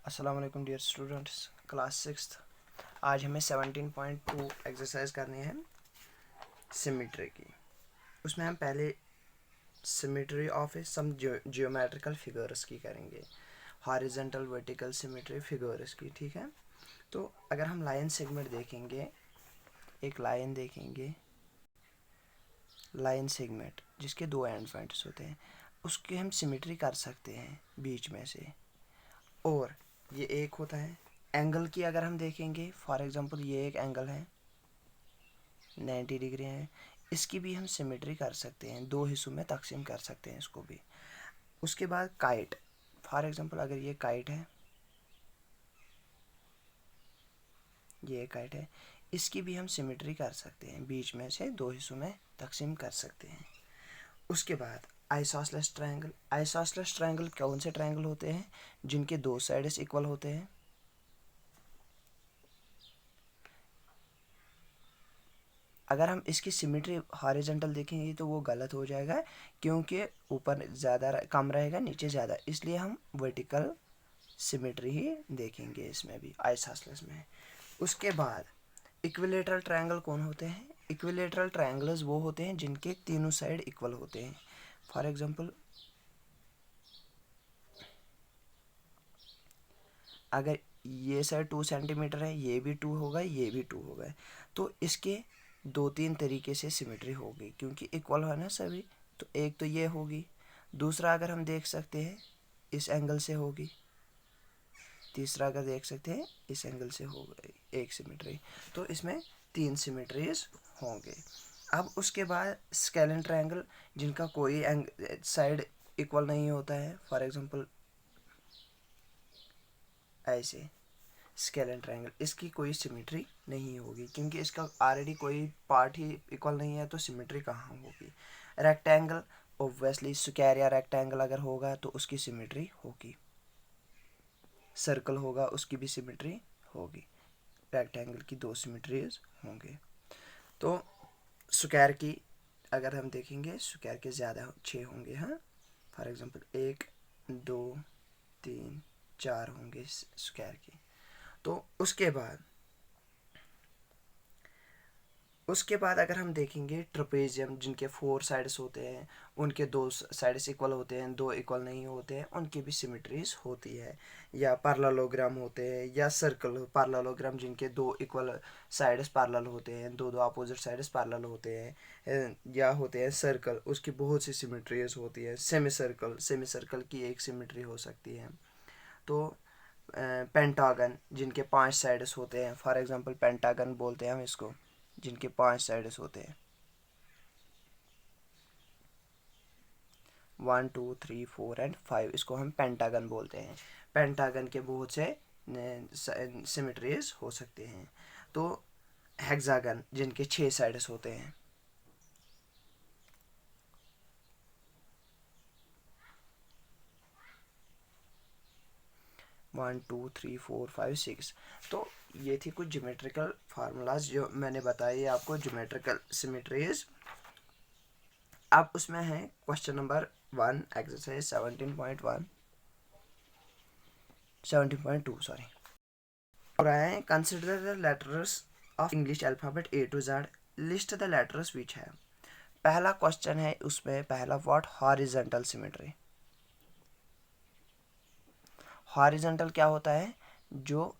अस्सलाम वालेकुम dear students, class sixth. आज हमें 17.2 एक्सरसाइज करनी है सिमेट्री की। उसमें हम पहले symmetry of some geometrical figures की करेंगे, हॉरिजॉन्टल वर्टिकल सिमेट्री फिगर्स की। ठीक है, तो अगर हम लाइन सेगमेंट देखेंगे, एक लाइन देखेंगे, लाइन सेगमेंट जिसके दो एंड पॉइंट्स होते हैं, उसकी हम सिमेट्री कर सकते हैं बीच में से। और ये एक होता है एंगल की, अगर हम देखेंगे फॉर एग्जांपल ये एक एंगल है 90 डिग्री है, इसकी भी हम सिमेट्री कर सकते हैं, दो हिस्सों में तकसीम कर सकते हैं इसको भी। उसके बाद काइट, फॉर एग्जांपल अगर ये काइट है, ये काइट है, इसकी भी हम सिमेट्री कर सकते हैं, बीच में से दो हिस्सों में तकसीम कर सकते हैं। उसके बाद आइसोसेलेस ट्रायंगल। आइसोसेलेस ट्रायंगल कौन से ट्रायंगल होते हैं? जिनके दो साइड्स इक्वल होते हैं। अगर हम इसकी सिमेट्री हॉरिजॉन्टल देखेंगे तो वो गलत हो जाएगा, क्योंकि ऊपर ज़्यादा कम रहेगा, नीचे ज़्यादा, इसलिए हम वर्टिकल सिमेट्री ही देखेंगे इसमें भी, आइसोसेलेस में। उसके बाद इक्विलेटरल ट्रायंगल कौन होते हैं? इक्विलेटरल ट्रायंगल्स वो होते हैं जिनके तीनों साइड इक्वल होते हैं। फॉर एग्जांपल अगर ये साइड 2 सेंटीमीटर है, ये भी 2 होगा, ये भी 2 होगा, तो इसके दो तीन तरीके से सिमेट्री होगी, क्योंकि इक्वल है ना सभी। तो एक तो ये होगी, दूसरा अगर हम देख सकते हैं इस एंगल से होगी, तीसरा अगर देख सकते हैं इस एंगल से होगा एक सिमेट्री। तो इसमें तीन सिमेट्रीज होंगे। अब उसके बाद स्केलेन ट्रायंगल, जिनका कोई साइड इक्वल नहीं होता है, फॉर एग्जांपल ऐसे स्केलेन ट्रायंगल, इसकी कोई सिमेट्री नहीं होगी, क्योंकि इसका ऑलरेडी कोई पार्ट ही इक्वल नहीं है, तो सिमेट्री कहाँ होगी? रेक्टेंगल, ऑब्वियसली स्क्वायर या रेक्टेंगल अगर होगा तो उसकी सिमेट्री होगी। सर्कल होगा, उसकी भी सिमेट्री होगी। रेक्टेंगल की दो सिमेट्रीज होंगे। तो स्क्वायर की अगर हम देखेंगे, स्क्वायर के ज़्यादा 6 होंगे। हाँ, फॉर एग्जांपल 1 2 3 4 होंगे स्क्वायर की। तो उसके बाद अगर हम देखेंगे ट्रपेजियम, जिनके 4 साइड्स होते हैं, उनके दो साइड्स इक्वल होते हैं, दो इक्वल नहीं होते हैं, उनकी भी सिमेट्रीज होती है। या पैरेललोग्राम होते हैं, या सर्कल पैरेललोग्राम, जिनके दो इक्वल साइड्स पैरेलल होते हैं, दो दो अपोजिट साइड्स पैरेलल होते हैं। या होते हैं सर्कल, उसकी बहुत सी सिमेट्रीज होती है। सेमी सर्कल, सेमी सर्कल की एक सिमेट्री हो सकती है। तो पेंटागन, जिनके 5 साइड्स होते हैं, फॉर एग्जांपल पेंटागन बोलते हैं हम इसको, जिनके 5 साइड्स होते हैं, 1 2 3 4 एंड 5, इसको हम पेंटागन बोलते हैं। पेंटागन के बहुत से सिमेट्रीज हो सकते हैं। तो हेक्सागन, जिनके 6 साइड्स होते हैं, 1 2 3 4 5 6। तो ये थी कुछ ज्योमेट्रिकल फार्मूलाज जो मैंने बताई आपको, ज्योमेट्रिकल सिमेट्रीज। अब उसमें है क्वेश्चन नंबर 1, एक्सरसाइज 17.2 सॉरी। और है consider the letters of English alphabet A to Z, list the letters which है। पहला क्वेश्चन है, उसमें पहला वर्ड हॉरिजॉन्टल सिमेट्री। हॉरिजॉन्टल क्या होता है? जो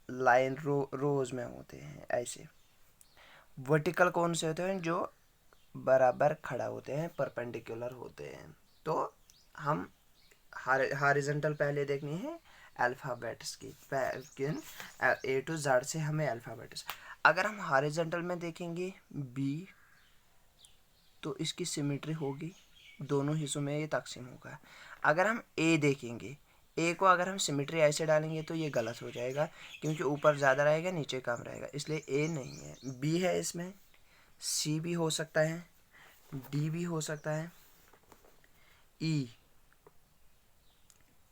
लाइन रोज में होते हैं ऐसे। वर्टिकल कौन से होते हैं? जो बराबर खड़ा होते हैं, परपेंडिकुलर होते हैं। तो हम हॉरिजॉन्टल पहले देखनी है अल्फ़ाबेट्स की, किन ए टू जेड से हमें अल्फ़ाबेट्स। अगर हम हॉरिजॉन्टल में देखेंगे बी, तो इसकी सिमेट्री होगी, दोनों हिस्सों में ये तकसीम होगा। अगर हम ए देखेंगे, ए को अगर हम सिमेट्री ऐसे डालेंगे तो ये गलत हो जाएगा, क्योंकि ऊपर ज़्यादा रहेगा, नीचे कम रहेगा, इसलिए ए नहीं है, बी है इसमें। सी भी हो सकता है, डी भी हो सकता है, ई,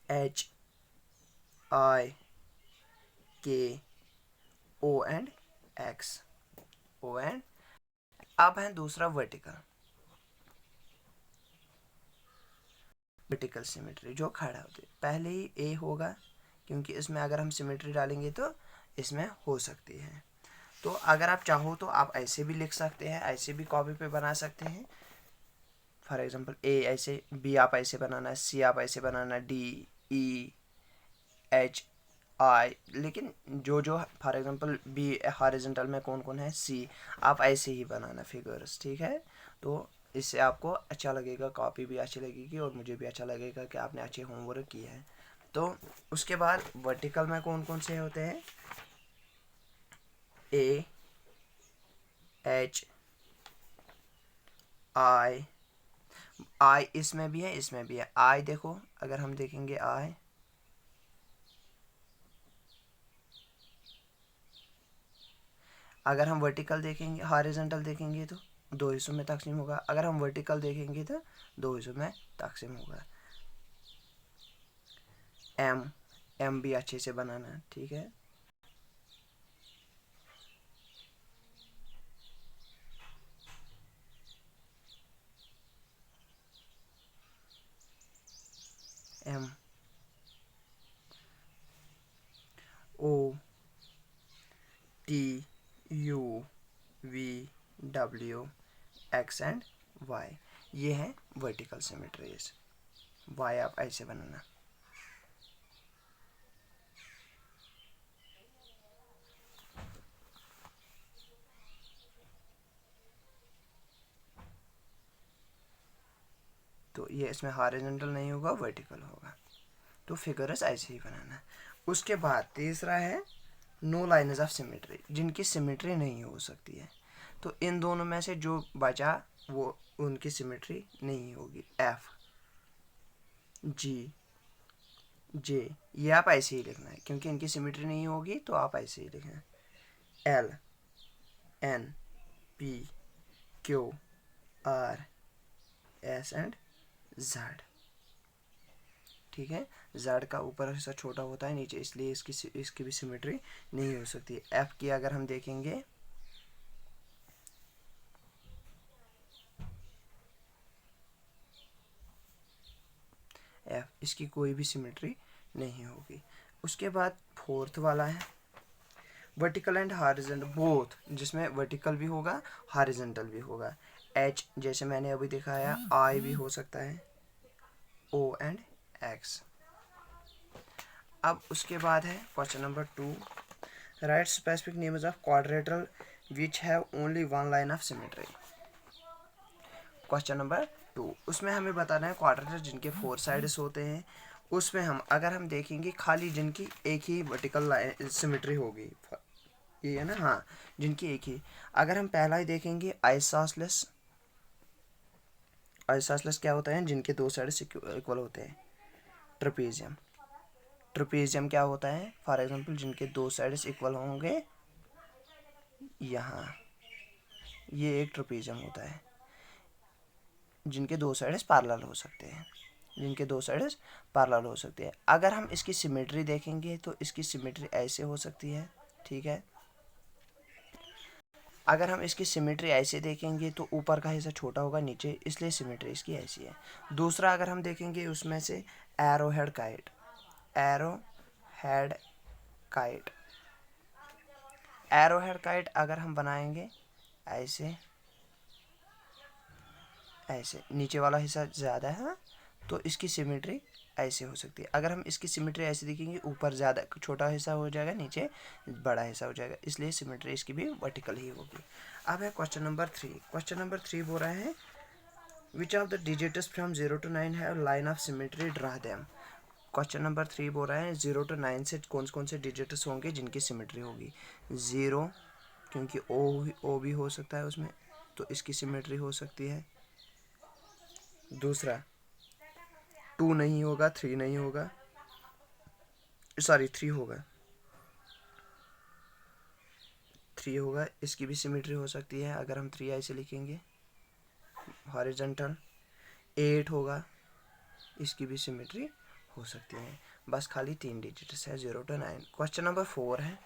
H, I, K, O and X, O and. अब है दूसरा वर्टिकल, वर्टिकल सिमेट्री जो खड़ा होते, पहले ही ए होगा, क्योंकि इसमें अगर हम सिमेट्री डालेंगे तो इसमें हो सकती है। तो अगर आप चाहो तो आप ऐसे भी लिख सकते हैं, ऐसे भी कॉपी पे बना सकते हैं। फॉर एग्जांपल ए ऐसे, बी आप ऐसे बनाना, सी आप ऐसे बनाना, डी, ई, एच, आई, लेकिन जो जो फॉर एग्जांपल बी हॉरिजॉन्टल में कौन कौन है, सी, आप ऐसे ही बनाना फिगर्स, ठीक है। तो इससे आपको अच्छा लगेगा, कॉपी भी अच्छी लगेगी और मुझे भी अच्छा लगेगा कि आपने अच्छे होमवर्क किया है। तो उसके बाद वर्टिकल में कौन कौन से होते हैं, ए, एच, आई, आई इसमें भी है, इसमें भी है। आई देखो, अगर हम देखेंगे आई, अगर हम वर्टिकल देखेंगे, हॉरिजॉन्टल देखेंगे तो दो हिस्सों में तकसीम होगा। अगर हम वर्टिकल देखेंगे तो दो हिस्सों में तकसीम होगा। एम, एम भी अच्छे से बनाना है, ठीक है। M, O, T, U, V, W, X and Y, ये हैं वर्टिकल सिमेट्रीज। वाई आप ऐसे बनाना। तो ये इसमें हॉरिजॉन्टल नहीं होगा, वर्टिकल होगा। तो फिगर्स ऐसे ही बनाना है। उसके बाद तीसरा है नो लाइन्स ऑफ सिमेट्री, जिनकी सिमेट्री नहीं हो सकती है। तो इन दोनों में से जो बचा वो उनकी सिमेट्री नहीं होगी। एफ, जी, जे, ये आप ऐसे ही लिखना है क्योंकि इनकी सिमेट्री नहीं होगी, तो आप ऐसे ही लिखना है। L, N, P, Q, R, S and Z, ठीक है। जेड का ऊपर हिस्सा छोटा होता है नीचे, इसलिए इसकी भी सिमेट्री नहीं हो सकती। एफ की अगर हम देखेंगे, एफ, इसकी कोई भी सिमेट्री नहीं होगी। उसके बाद फोर्थ वाला है वर्टिकल एंड हॉरिजॉन्टल बोथ, जिसमें वर्टिकल भी होगा, हॉरिजॉन्टल भी होगा। एच जैसे मैंने अभी दिखाया, आई भी हो सकता है, ओ एंड एक्स। अब उसके बाद है question number 2, right specific names of quadrilateral which have only one line of symmetry. Question number 2, उसमें हमें बताना है क्वाड्रेटर जिनके 4 साइड्स होते हैं, उसमें हम अगर हम देखेंगे खाली जिनकी एक ही वर्टिकल लाइन सिमेट्री होगी, ये है ना, हाँ, जिनकी एक ही। अगर हम पहला ही देखेंगे आइसोसेलेस, आइसोसेलेस क्या होता है, जिनके दो साइड्स इक्वल होते हैं। ट्रेपेजियम, ट्रेपेजियम क्या होता है, फॉर एग्जांपल जिनके दो साइड्स इक्वल होंगे, यहाँ ये एक ट्रेपेजियम होता है, जिनके दो साइड्स पैरेलल हो सकते हैं, जिनके दो साइड्स पैरेलल हो सकते हैं। अगर हम इसकी सिमेट्री देखेंगे तो इसकी सिमेट्री ऐसे हो सकती है, ठीक है। अगर हम इसकी सिमेट्री ऐसे देखेंगे तो ऊपर का हिस्सा छोटा होगा नीचे, इसलिए सिमेट्री इसकी ऐसी है। दूसरा अगर हम देखेंगे उसमें से arrow head kite, arrow head kite, arrow head kite अगर हम बनाएंगे ऐसे, ऐसे नीचे वाला हिस्सा ज़्यादा है तो इसकी सिमेट्री ऐसे हो सकती है। अगर हम इसकी सिमेट्री ऐसे देखेंगे, ऊपर ज़्यादा छोटा हिस्सा हो जाएगा, नीचे बड़ा हिस्सा हो जाएगा, इसलिए सिमेट्री इसकी भी वर्टिकल ही होगी। अब है क्वेश्चन नंबर 3, क्वेश्चन नंबर 3 बोल रहे हैं which of the digits from 0 to 9 have line of symmetry, draw them. Question number 3 बोल रहे हैं 0 to 9 से कौन से डिजिट्स होंगे जिनकी सिमेट्री होगी। 0, क्योंकि ओ भी हो सकता है उसमें, तो इसकी सिमेट्री हो सकती है। दूसरा 2 नहीं होगा, 3 नहीं होगा, सॉरी 3 होगा, 3 होगा, इसकी भी सिमेट्री हो सकती है अगर हम 3 ऐसे लिखेंगे हॉरिजॉन्टल। 8 होगा, इसकी भी सिमेट्री हो सकती है। बस खाली 3 डिजिट्स है 0 to 9। क्वेश्चन नंबर 4 है,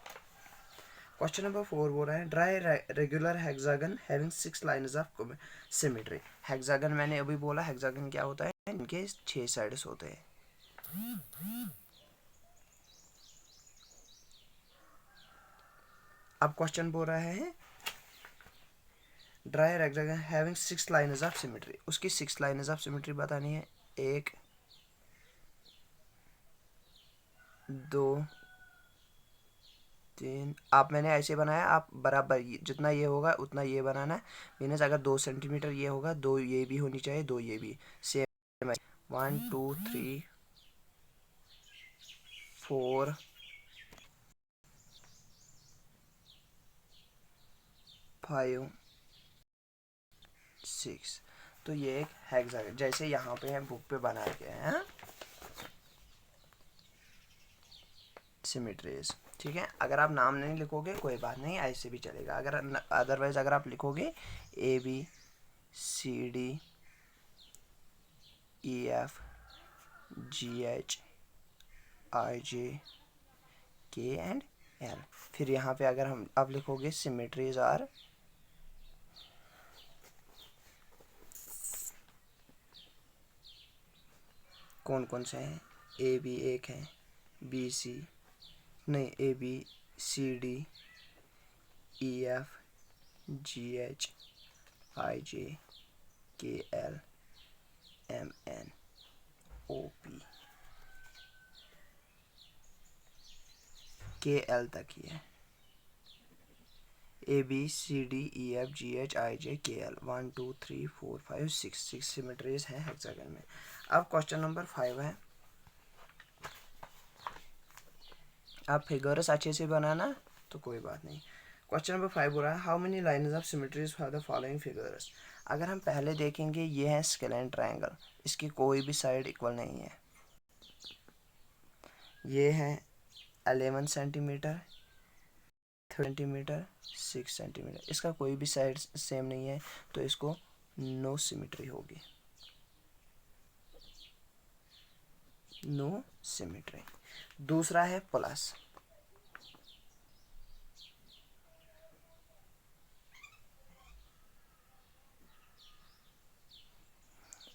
क्वेश्चन नंबर 4 बोल रहा है dry regular hexagon having 6 lines of symmetry. Hexagon मैंने अभी बोला, हेक्सागन क्या होता है, इनके 6 साइड्स होते हैं। अब क्वेश्चन बोल रहा है dry rectangle having 6 lines of symmetry, उसकी 6 लाइन्स ऑफ सिमेट्री बतानी है। 1 2 3, आप मैंने ऐसे बनाया, आप बराबर जितना ये होगा उतना ये बनाना है। मीनस अगर 2 सेंटीमीटर ये होगा, 2 ये भी होनी चाहिए, 2 ये भी सेम। 1 2 3 4 5 6। तो ये एक हेक्सागन जैसे यहाँ पे है, बुक पे बनाया गया है सिमेट्रीज। ठीक है, अगर आप नाम नहीं लिखोगे कोई बात नहीं, ऐसे भी चलेगा। अगर अदरवाइज अगर आप लिखोगे ABCD EFGHIJKL, फिर यहाँ पे अगर हम आप लिखोगे सिमेट्रीज आर कौन कौन से हैं, AB एक है, BC नहीं, ABCD EFGHIJKL MNOP KL तक ही है। ABCDEFGHIJKL 1 2 3 4 5 6 सिमेट्रीज हैं हेक्सागन में। अब क्वेश्चन नंबर 5 है, आप फिगर्स अच्छे से बनाना तो कोई बात नहीं। क्वेश्चन नंबर 5 हो रहा है how many lines of symmetries for the following figures. अगर हम पहले देखेंगे, ये है स्केलेन ट्रायंगल, इसकी कोई भी साइड इक्वल नहीं है। ये है 11 सेंटीमीटर, 30 सेंटीमीटर, 6 सेंटीमीटर, इसका कोई भी साइड सेम नहीं है, तो इसको नो सिमेट्री होगी, नो सिमेट्री। दूसरा है प्लस,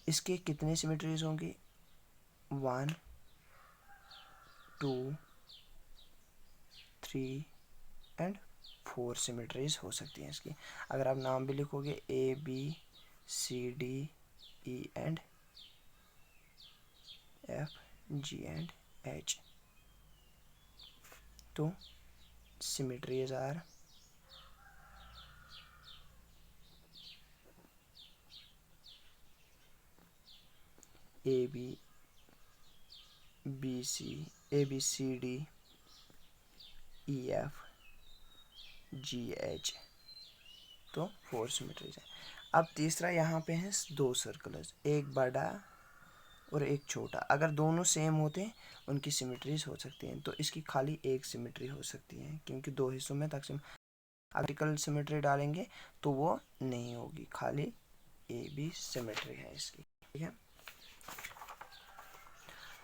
इसके कितनी सिमेट्रीज होंगी, 1 2 3 एंड 4 सिमेट्रीज हो सकती हैं इसकी। अगर आप नाम भी लिखोगे ABCDE एंड FGH, तो सिमेट्रीज आर ABCD EFGH, तो 4 सिमेट्रीज है। अब तीसरा यहाँ पे है 2 सर्कल्स, एक बड़ा और एक छोटा। अगर दोनों सेम होते उनकी सिमेट्रीज हो सकती हैं, तो इसकी खाली एक सिमेट्री हो सकती है, क्योंकि 2 हिस्सों में तकसीम। आर्टिकल सिमेट्री डालेंगे तो वो नहीं होगी, खाली AB सिमेट्री है इसकी। ठीक है,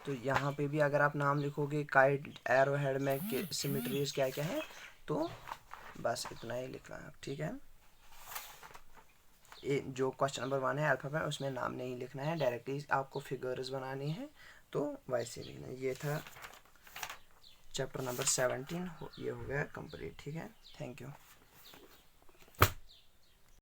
तो यहाँ पे भी अगर आप नाम लिखोगे काइट एरो हेड में सिमेट्रीज क्या क्या है, तो बस इतना ही लिखना है। ठीक है, जो क्वेश्चन नंबर 1 है अल्फाबेट, उसमें नाम नहीं लिखना है, डायरेक्टली आपको फिगर्स बनानी है, तो वैसे लिखना है। ये था चैप्टर नंबर 17, ये हो गया कंप्लीट। ठीक है, थैंक यू।